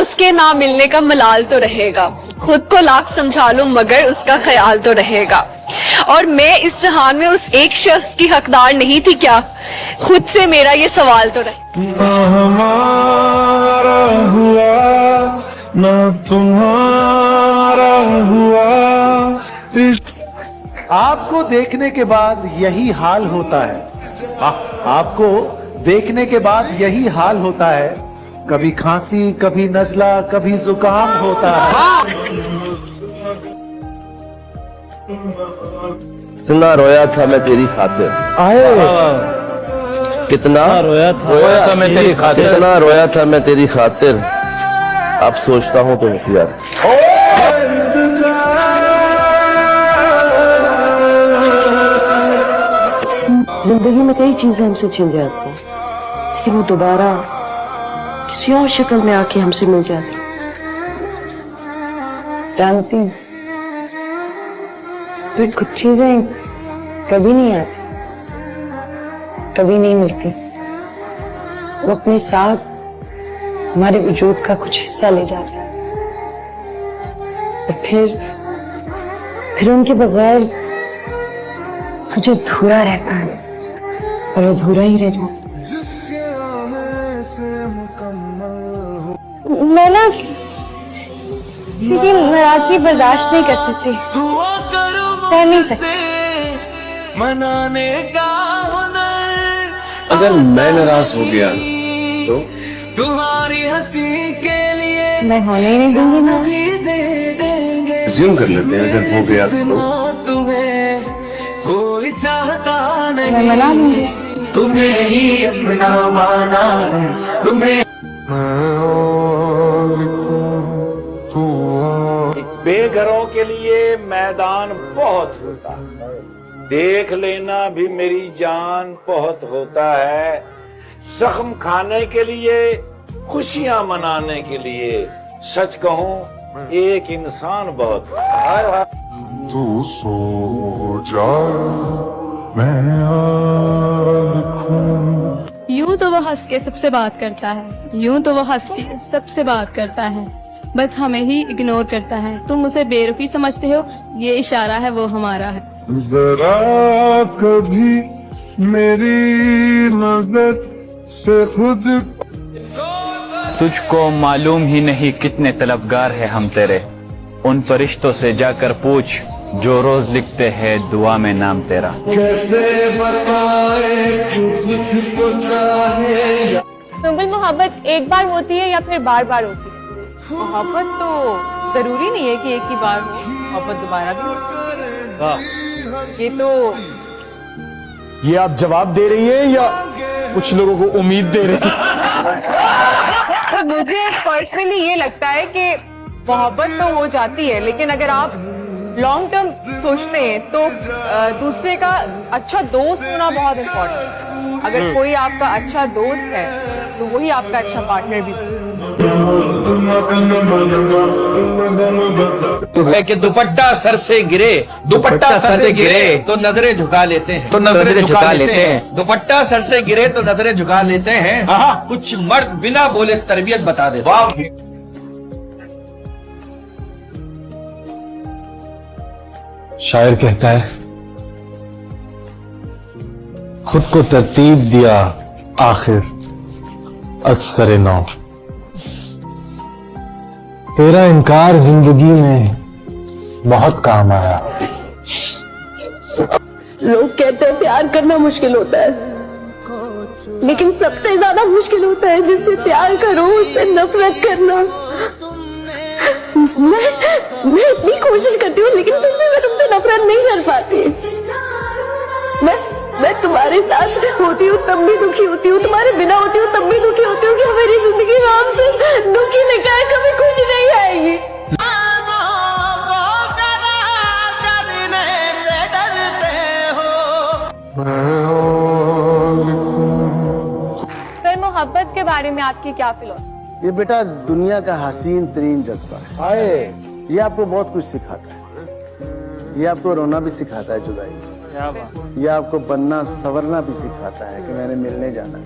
उसके ना मिलने का मलाल तो रहेगा, खुद को लाख समझा लूं मगर उसका ख्याल तो रहेगा। और मैं इस जहान में उस एक शख्स की हकदार नहीं थी क्या, खुद से मेरा ये सवाल तो रहे। ना हमारा हुआ ना तुम्हारा हुआ। आपको देखने के बाद यही हाल होता है, आपको देखने के बाद यही हाल होता है। कभी खांसी, कभी नजला, कभी जुकाम होता है। कितना रोया था मैं तेरी खातिर, कितना रोया था मैं तेरी खातिर, कितना रोया था मैं तेरी खातिर। अब सोचता हूँ तो होशियार। जिंदगी में कई चीजें हमसे छिन जाती हैं, लेकिन वो दोबारा किसी और शक्ल में आके हमसे मिल जाती। जानती हूँ, फिर कुछ चीजें कभी नहीं आती, कभी नहीं मिलती। वो अपने साथ हमारे वजूद का कुछ हिस्सा ले जाते हैं, और फिर उनके बगैर मुझे अधूरा रहता है, और अधूरा ही रह जाता। मैं ना किसी की नाराजगी बर्दाश्त नहीं कर सकती, सह नहीं सकती। मनाने का हुनर अगर मैं नाराज हो गया तो तुम्हारी हंसी के लिए मैं होने ही नहीं दूंगी ना। दे देंगे। ज्यूम कर लेते हैं, अगर हो गया तो तुम्हें कोई चाहता नहीं, मैं मना लूंगी। तुम्हें ही अपना माना है, तुम्हें। बेघरों के लिए मैदान बहुत होता है, देख लेना भी मेरी जान बहुत होता है। जख्म खाने के लिए, खुशियां मनाने के लिए, सच कहूं एक इंसान बहुत होता है। तू सो जा मैं लिखूं। यूं तो वो हंस के सबसे बात करता है, यूं तो वो हंस के सबसे बात करता है, बस हमें ही इग्नोर करता है। तुम उसे बेरुखी समझते हो, ये इशारा है वो हमारा है। जरा कभी मेरी नजर से खुद तुझको मालूम ही नहीं कितने तलबगार है हम तेरे, उन फरिश्तों से जाकर पूछ जो रोज लिखते हैं दुआ में नाम तेरा। कैसे बताए क्यों तुझको चाहे। सुंबुल, मोहब्बत एक बार होती है या फिर बार बार होती है? मोहब्बत तो जरूरी नहीं है कि एक ही बार हो, मोहब्बत दोबारा भी हो। ये तो ये आप जवाब दे रही है या कुछ लोगों को उम्मीद दे रही है? तो मुझे पर्सनली ये लगता है कि मोहब्बत तो हो जाती है, लेकिन अगर आप लॉन्ग टर्म सोचते हैं तो दूसरे का अच्छा दोस्त होना बहुत इम्पोर्टेंट है। अगर कोई आपका अच्छा दोस्त है तो वही आपका अच्छा पार्टनर भी है कि दुपट्टा सर से गिरे, दुपट्टा सर से गिरे तो नजरें झुका लेते हैं, तो नजरें झुका लेते हैं। दुपट्टा सर से गिरे तो नजरें झुका लेते हैं। कुछ मर्द बिना बोले तरबियत बता देते। शायर कहता है, खुद को तरतीब दिया आखिर असर नौ, तेरा इनकार जिंदगी में बहुत काम आया। लोग कहते हैं प्यार करना मुश्किल होता है, लेकिन सबसे ज्यादा मुश्किल होता है जिससे प्यार करो उससे नफरत करना। मैं इतनी कोशिश करती हूँ, लेकिन फिर भी मैं तुमसे नफरत नहीं कर पाती। मैं तुम्हारे साथ होती हूँ तब भी दुखी होती हूँ, तुम्हारे बिना होती हूँ तब भी दुखी होती हूँ कि मेरी जिंदगी में हमसे दुखी लिखा है, कभी खुशी नहीं आएगी। फिर मोहब्बत के बारे में आपकी क्या फिलॉसफी? ये बेटा दुनिया का हसीन तरीन जज्बा है। ये आपको बहुत कुछ सिखाता है। ये आपको रोना भी सिखाता है जुदाई। ये आपको बनना संवरना भी सिखाता है कि मैंने मिलने जाना है।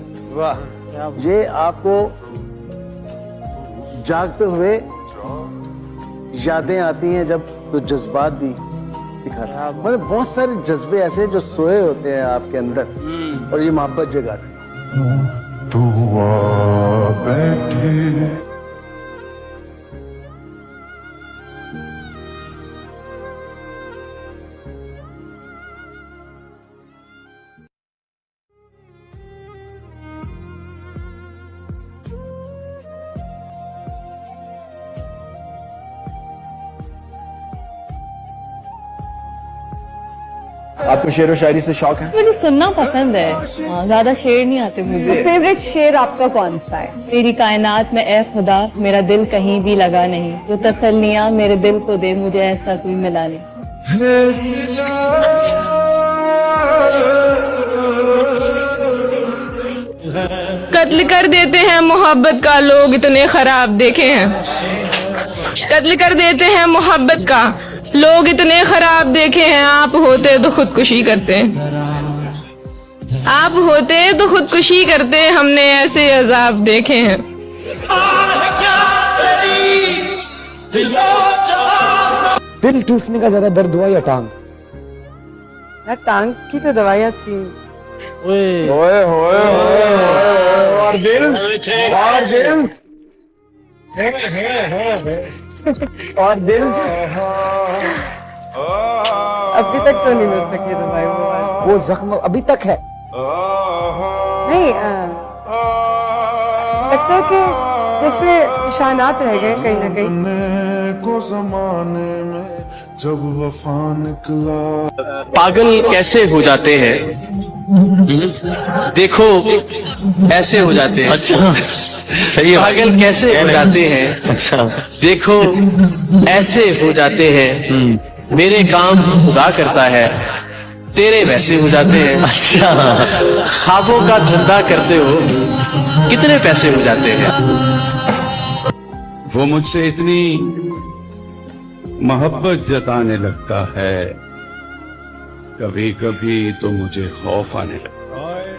ये आपको जागते हुए यादें आती हैं जब, तो जज्बात भी सिखाता है। मतलब बहुत सारे जज्बे ऐसे हैं जो सोए होते हैं आपके अंदर और ये मोहब्बत जगाते हैं। तू आ बैठे आपको शेर व शायरी से शौक है? मुझे सुनना पसंद है, ज्यादा शेर नहीं आते मुझे। फेवरेट शेर आपका कौन सा है? तेरी कायनात में ए खुदा मेरा दिल कहीं भी लगा नहीं, जो तसल्लियां मेरे दिल को दे मुझे ऐसा कोई मिला नहीं। कत्ल कर देते हैं मोहब्बत का लोग इतने खराब देखे हैं, कत्ल कर देते हैं मोहब्बत का लोग इतने खराब देखे हैं। आप होते तो खुदकुशी करते, आप होते तो खुदकुशी करते, हमने ऐसे अजाब देखे हैं। दिल टूटने का ज्यादा दर्द हुआ या टांग? टांग की तो दवाइयाँ थी। और दिल और दिल अभी तक तो नहीं मिल सकी दवाई। वो जख्म अभी तक है? नहीं, लगता है कि जैसे निशानात रह गए कहीं ना कहीं। को जमाने में जब वफा निकला। पागल कैसे हो जाते हैं, देखो ऐसे हो जाते हैं। अच्छा सही है। पागल कैसे हो जाते हैं, अच्छा देखो ऐसे हो जाते हैं। मेरे काम खुदा करता है, तेरे वैसे हो जाते हैं। अच्छा ख्वाबों का धंधा करते हो, कितने पैसे हो जाते हैं। वो मुझसे इतनी मोहब्बत जताने लगता है, कभी कभी तो मुझे खौफ आने लगता है।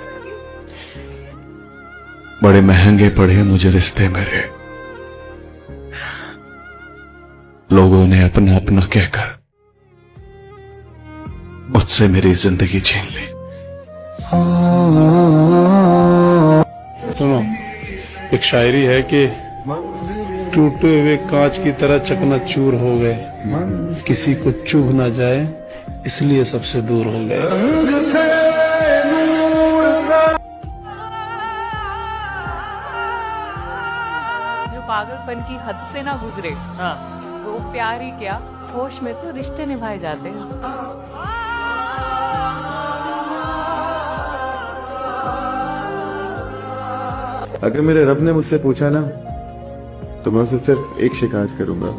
बड़े महंगे पड़े मुझे रिश्ते मेरे, लोगों ने अपना अपना कहकर मुझसे मेरी जिंदगी छीन ली। सुनो, एक शायरी है कि टूटे हुए कांच की तरह चकनाचूर हो गए, किसी को चुभ ना जाए इसलिए सबसे दूर हो गए। जो पागलपन की हद से ना गुजरे, वो प्यार ही क्या, होश में तो रिश्ते निभाए जाते हैं। अगर मेरे रब ने मुझसे पूछा ना, तो मैं उसे सिर्फ एक शिकायत करूंगा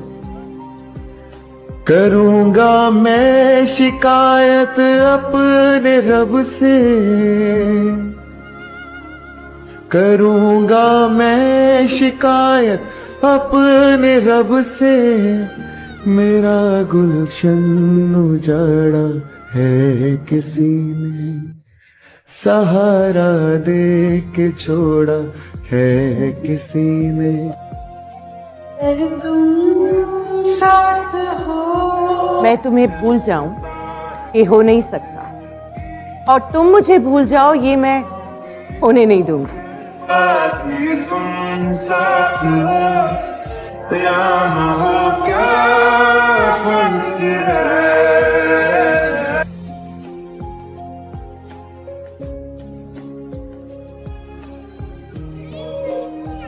मैं शिकायत अपने रब से, करूंगा मैं शिकायत अपने रब से। मेरा गुलशन उजाड़ा है किसी ने, सहारा दे के छोड़ा है किसी ने। मैं तुम्हें भूल जाऊं ये हो नहीं सकता, और तुम मुझे भूल जाओ ये मैं होने नहीं दूंगी। तुम साथ हो या ना हो, क्या फर्क है।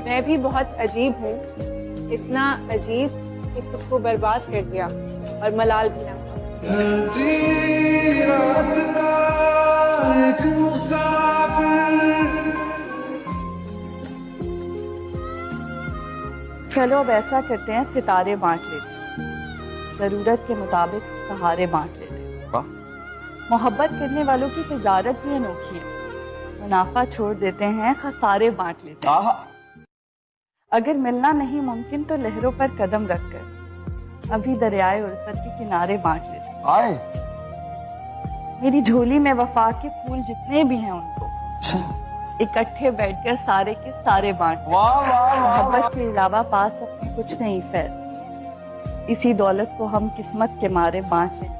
मैं भी बहुत अजीब हूँ, इतना अजीब कि खुद को बर्बाद कर दिया और मलाल भी ना। चलो अब ऐसा करते हैं, सितारे बांट लेते हैं, जरूरत के मुताबिक सहारे बांट लेते हैं। मोहब्बत करने वालों की तिजारत भी अनोखी है, मुनाफा छोड़ देते हैं, खसारे बांट लेते हैं। अगर मिलना नहीं मुमकिन तो लहरों पर कदम रखकर अभी दरियाए उल्फत के किनारे बांट लेते हैं। मेरी झोली में वफा के फूल जितने भी हैं उनको इकट्ठे बैठकर सारे के सारे बांट। मोहब्बत के अलावा पास अपने कुछ नहीं फैज, इसी दौलत को हम किस्मत के मारे बांट लें।